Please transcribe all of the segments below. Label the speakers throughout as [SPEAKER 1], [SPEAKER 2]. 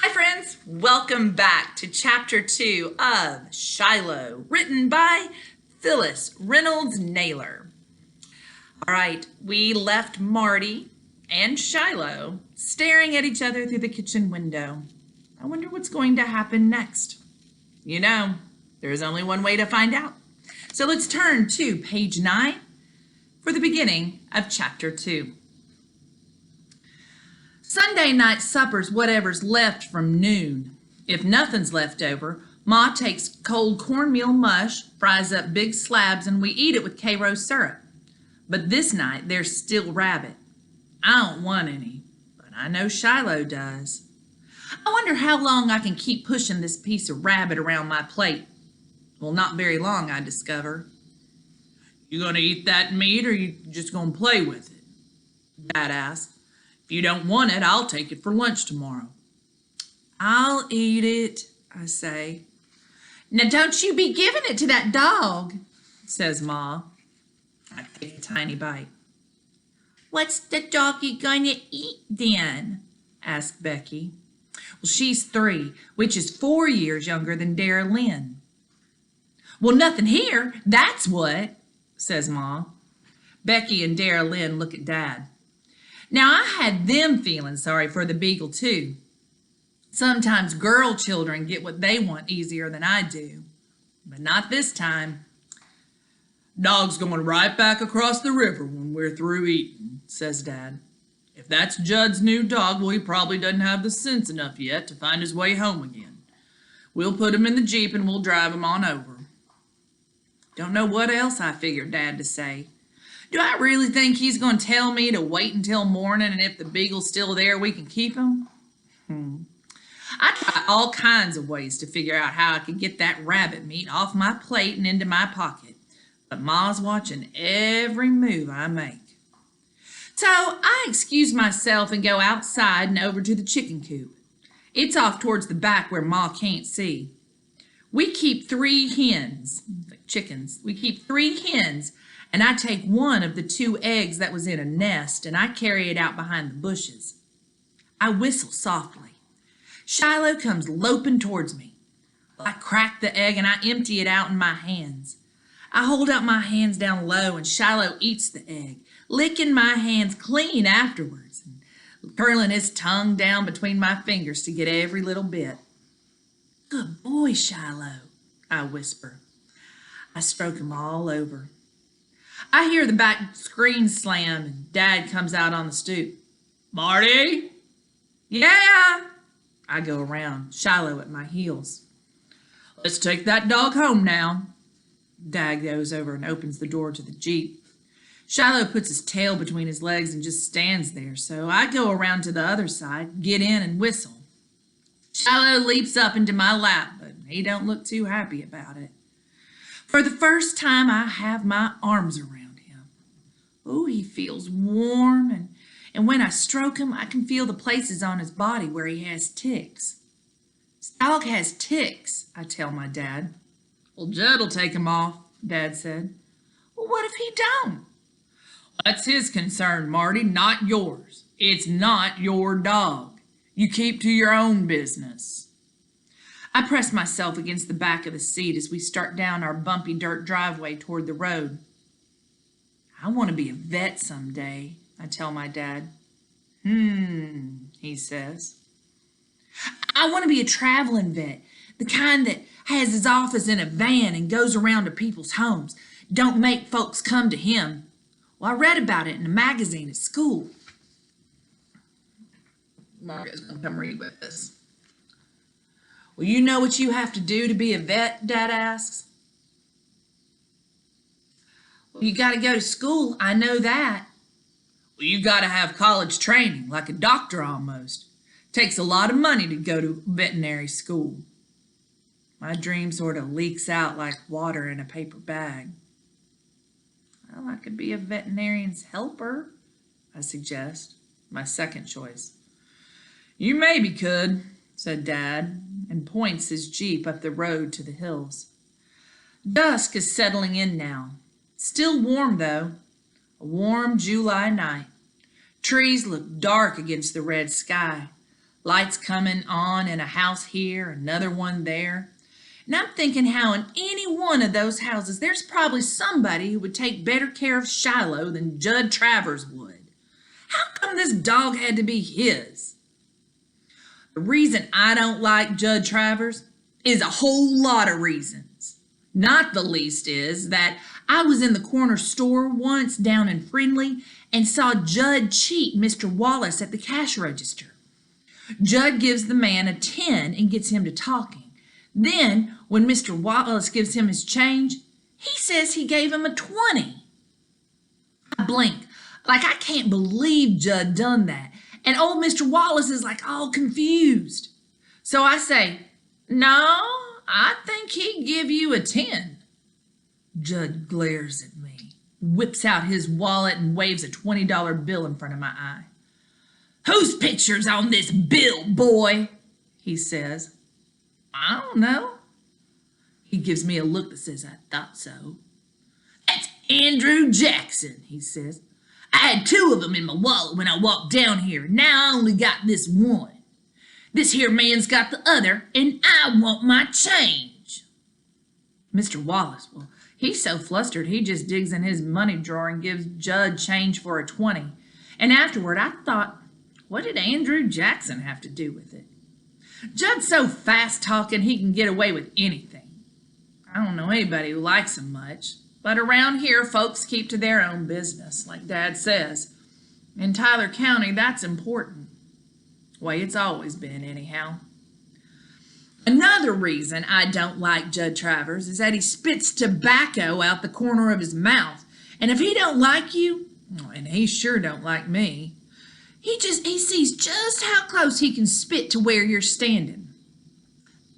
[SPEAKER 1] Hi friends, welcome back to chapter 2 of Shiloh, written by Phyllis Reynolds Naylor. All right, we left Marty and Shiloh staring at each other through the kitchen window. I wonder what's going to happen next. You know, there is only one way to find out. So let's turn to page 9 for the beginning of chapter 2. Sunday night supper's whatever's left from noon. If nothing's left over, Ma takes cold cornmeal mush, fries up big slabs, and we eat it with Karo syrup. But this night, there's still rabbit. I don't want any, but I know Shiloh does. I wonder how long I can keep pushing this piece of rabbit around my plate. Well, not very long, I discover. You gonna eat that meat, or you just gonna play with it? Dad asked. If you don't want it, I'll take it for lunch tomorrow. I'll eat it, I say. Now don't you be giving it to that dog, says Ma. I take a tiny bite. What's the doggy gonna eat then? Asked Becky. Well, she's 3, which is 4 years younger than Dara Lynn. Well, nothing here, that's what, says Ma. Becky and Dara Lynn look at Dad. Now, I had them feeling sorry for the beagle, too. Sometimes girl children get what they want easier than I do, but not this time. Dog's going right back across the river when we're through eating, says Dad. If that's Judd's new dog, well, he probably doesn't have the sense enough yet to find his way home again. We'll put him in the Jeep and we'll drive him on over. Don't know what else I figured Dad to say. Do I really think he's going to tell me to wait until morning, and if the beagle's still there, we can keep him? I tried all kinds of ways to figure out how I could get that rabbit meat off my plate and into my pocket, but Ma's watching every move I make. So I excuse myself and go outside and over to the chicken coop. It's off towards the back where Ma can't see. We keep 3 hens, like chickens. We keep 3 hens. And I take one of the 2 eggs that was in a nest, and I carry it out behind the bushes. I whistle softly. Shiloh comes loping towards me. I crack the egg, and I empty it out in my hands. I hold out my hands down low, and Shiloh eats the egg, licking my hands clean afterwards, and curling his tongue down between my fingers to get every little bit. Good boy, Shiloh, I whisper. I stroke him all over. I hear the back screen slam, and Dad comes out on the stoop. Marty? Yeah. I go around, Shiloh at my heels. Let's take that dog home now. Dad goes over and opens the door to the Jeep. Shiloh puts his tail between his legs and just stands there, so I go around to the other side, get in, and whistle. Shiloh leaps up into my lap, but he don't look too happy about it. For the first time, I have my arms around him. Oh, he feels warm, and when I stroke him, I can feel the places on his body where he has ticks. This dog has ticks, I tell my dad. Well, Judd'll take him off, Dad said. Well, what if he don't? That's his concern, Marty, not yours. It's not your dog. You keep to your own business. I press myself against the back of the seat as we start down our bumpy dirt driveway toward the road. I want to be a vet someday, I tell my dad. He says. I want to be a traveling vet, the kind that has his office in a van and goes around to people's homes. Don't make folks come to him. Well, I read about it in a magazine at school. Margaret's going to come read with us. Well, you know what you have to do to be a vet, Dad asks. Well, you got to go to school. I know that. Well, you got to have college training, like a doctor almost. Takes a lot of money to go to veterinary school. My dream sort of leaks out like water in a paper bag. Well, I could be a veterinarian's helper, I suggest, my second choice. You maybe could, said Dad, and points his Jeep up the road to the hills. Dusk is settling in now. Still warm, though. A warm July night. Trees look dark against the red sky. Lights coming on in a house here, another one there. And I'm thinking how in any one of those houses there's probably somebody who would take better care of Shiloh than Judd Travers would. How come this dog had to be his? The reason I don't like Judd Travers is a whole lot of reasons. Not the least is that I was in the corner store once down in Friendly and saw Judd cheat Mr. Wallace at the cash register. Judd gives the man a 10 and gets him to talking. Then, when Mr. Wallace gives him his change, he says he gave him a 20. I blink, like I can't believe Judd done that. And old Mr. Wallace is like all confused. So I say, no, I think he'd give you a 10. Judd glares at me, whips out his wallet and waves a $20 bill in front of my eye. Whose picture's on this bill, boy? He says. I don't know. He gives me a look that says, I thought so. That's Andrew Jackson, he says. I had 2 of them in my wallet when I walked down here. Now I only got this one. This here man's got the other, and I want my change. Mr. Wallace, well, he's so flustered he just digs in his money drawer and gives Judd change for a 20. And afterward I thought, what did Andrew Jackson have to do with it? Judd's so fast-talking he can get away with anything. I don't know anybody who likes him much, but around here folks keep to their own business, like Dad says. In Tyler County, that's important. Way it's always been, anyhow. Another reason I don't like Judd Travers is that he spits tobacco out the corner of his mouth. And if he don't like you, and he sure don't like me, he sees just how close he can spit to where you're standing.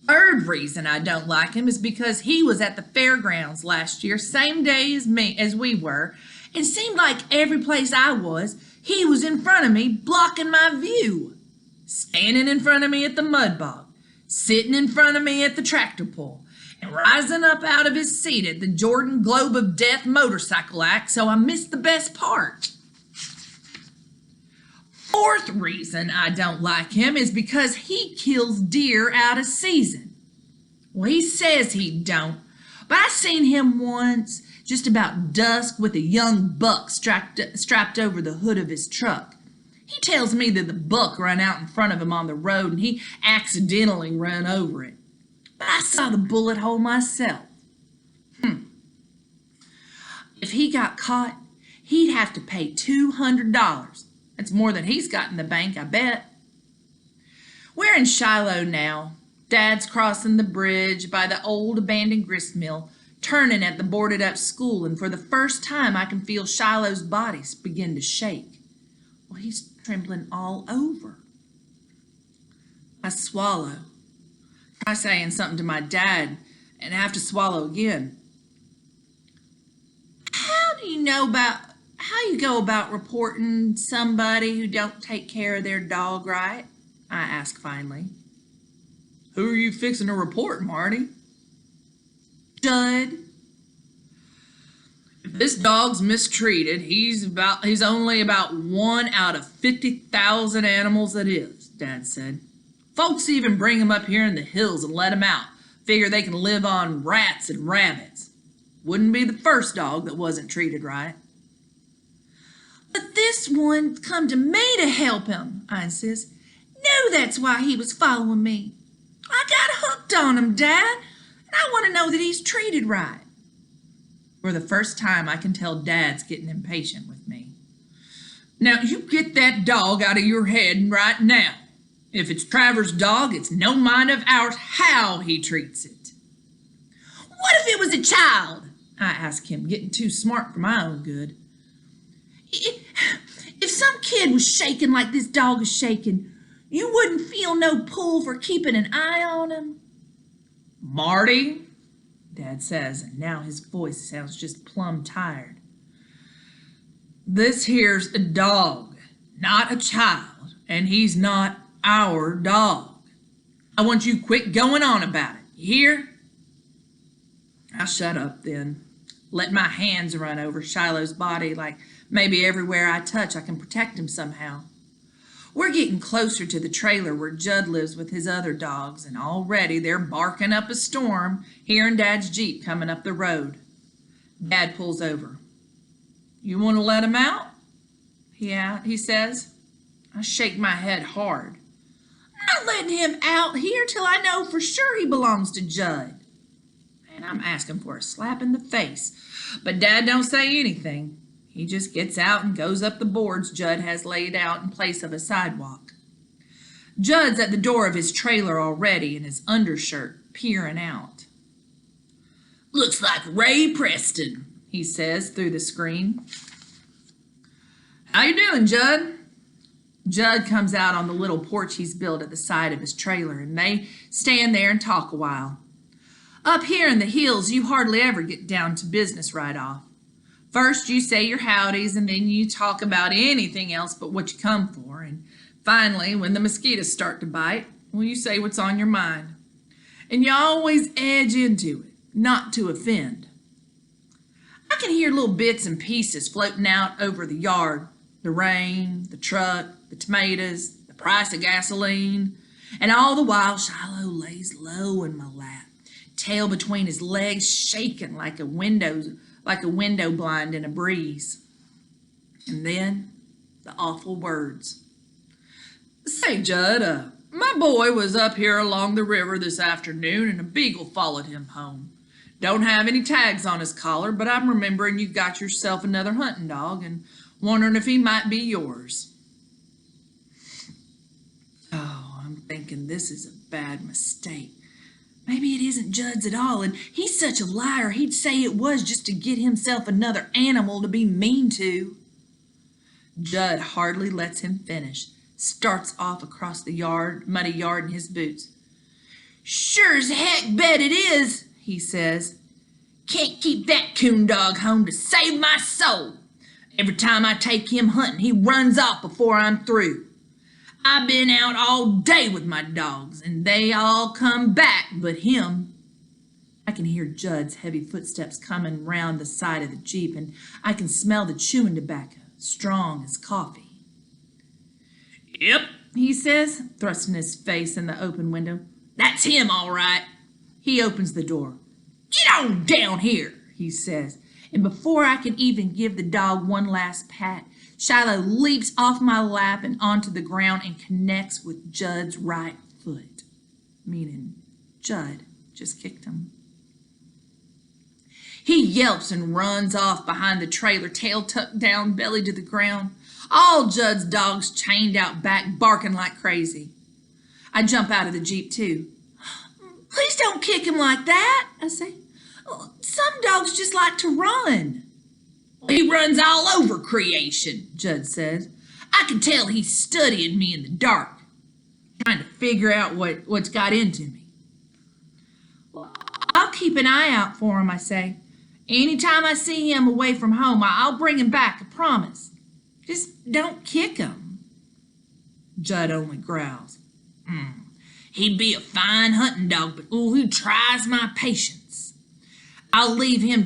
[SPEAKER 1] Third reason I don't like him is because he was at the fairgrounds last year, same day as we were, and seemed like every place I was, he was in front of me, blocking my view. Standing in front of me at the mud bog, sitting in front of me at the tractor pull, and rising up out of his seat at the Jordan Globe of Death motorcycle act, so I missed the best part. Fourth reason I don't like him is because he kills deer out of season. Well, he says he don't, but I seen him once just about dusk with a young buck strapped over the hood of his truck. He tells me that the buck ran out in front of him on the road and he accidentally ran over it. But I saw the bullet hole myself. If he got caught, he'd have to pay $200. That's more than he's got in the bank, I bet. We're in Shiloh now. Dad's crossing the bridge by the old abandoned grist mill, turning at the boarded up school, and for the first time I can feel Shiloh's body begin to shake. Well, he's trembling all over. I swallow. Try saying something to my dad and have to swallow again. How you go about reporting somebody who don't take care of their dog right? I ask finally. Who are you fixing to report, Marty? Judd. If this dog's mistreated, he's only about 1 out of 50,000 animals that is, Dad said. Folks even bring him up here in the hills and let him out. Figure they can live on rats and rabbits. Wouldn't be the first dog that wasn't treated right. But this one come to me to help him, I insist. Knew that's why he was following me. I got hooked on him, Dad, and I want to know that he's treated right. For the first time, I can tell Dad's getting impatient with me. Now, you get that dog out of your head right now. If it's Travers' dog, it's no mind of ours how he treats it. What if it was a child? I ask him, getting too smart for my own good. If some kid was shaking like this dog is shaking, you wouldn't feel no pull for keeping an eye on him? Marty, Dad says, and now his voice sounds just plumb tired. This here's a dog, not a child, and he's not our dog. I want you quit going on about it, you hear? I shut up then, let my hands run over Shiloh's body like maybe everywhere I touch I can protect him somehow. We're getting closer to the trailer where Judd lives with his other dogs, and already they're barking up a storm, hearing Dad's Jeep coming up the road. Dad pulls over. "You want to let him out?" He says. I shake my head hard. "I'm not letting him out here till I know for sure he belongs to Judd." And I'm asking for a slap in the face. But Dad don't say anything. He just gets out and goes up the boards Judd has laid out in place of a sidewalk. Judd's at the door of his trailer already in his undershirt, peering out. "Looks like Ray Preston," he says through the screen. "How you doing, Judd?" Judd comes out on the little porch he's built at the side of his trailer, and they stand there and talk a while. Up here in the hills, you hardly ever get down to business right off. First, you say your howdies, and then you talk about anything else but what you come for. And finally, when the mosquitoes start to bite, well, you say what's on your mind. And you always edge into it, not to offend. I can hear little bits and pieces floating out over the yard. The rain, the truck, the tomatoes, the price of gasoline. And all the while, Shiloh lays low in my lap, tail between his legs, shaking like a window blind in a breeze. And then the awful words. "Say, Judd, my boy was up here along the river this afternoon, and a beagle followed him home. Don't have any tags on his collar, but I'm remembering you got yourself another hunting dog and wondering if he might be yours." Oh, I'm thinking this is a bad mistake. Maybe it isn't Judd's at all, and he's such a liar he'd say it was just to get himself another animal to be mean to. Judd hardly lets him finish, starts off across the muddy yard in his boots. "Sure as heck bet it is," he says. "Can't keep that coon dog home to save my soul. Every time I take him hunting, he runs off before I'm through. I've been out all day with my dogs, and they all come back but him." I can hear Judd's heavy footsteps coming round the side of the Jeep, and I can smell the chewing tobacco, strong as coffee. "Yep," he says, thrusting his face in the open window. "That's him, all right." He opens the door. "Get on down here," he says, and before I can even give the dog one last pat, Shiloh leaps off my lap and onto the ground and connects with Judd's right foot, meaning Judd just kicked him. He yelps and runs off behind the trailer, tail tucked down, belly to the ground. All Judd's dogs chained out back, barking like crazy. I jump out of the Jeep too. "Please don't kick him like that," I say. "Some dogs just like to run." "He runs all over creation," Judd says. "I can tell he's studying me in the dark, trying to figure out what's got into me." "Well, I'll keep an eye out for him," I say. "Anytime I see him away from home, I'll bring him back, I promise. Just don't kick him." Judd only growls. "He'd be a fine hunting dog, but he tries my patience. I'll leave him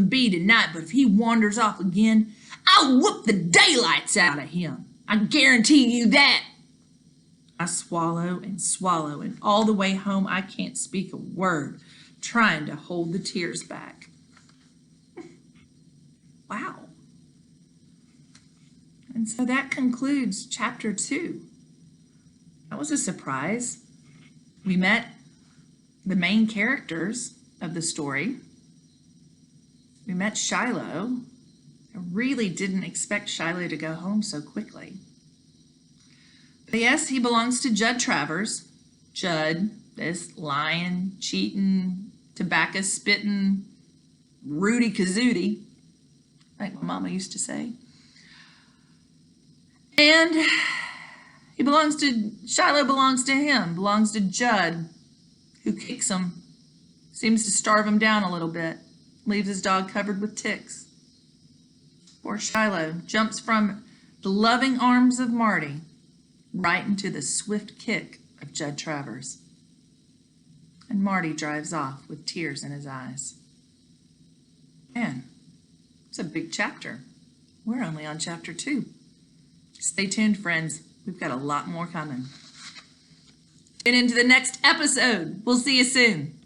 [SPEAKER 1] be tonight, but if he wanders off again, I'll whoop the daylights out of him. I guarantee you that." I swallow, and all the way home I can't speak a word, trying to hold the tears back. Wow. And so that concludes chapter 2. That was a surprise. We met the main characters of the story. We met Shiloh. I really didn't expect Shiloh to go home so quickly. But yes, he belongs to Judd Travers. Judd, this lying, cheating, tobacco spitting, Rudy Kazootie, like my mama used to say. And Shiloh belongs to him, belongs to Judd, who kicks him, seems to starve him down a little bit, leaves his dog covered with ticks. Poor Shiloh jumps from the loving arms of Marty right into the swift kick of Judd Travers. And Marty drives off with tears in his eyes. Man, it's a big chapter. We're only on chapter 2. Stay tuned, friends. We've got a lot more coming. And into the next episode. We'll see you soon.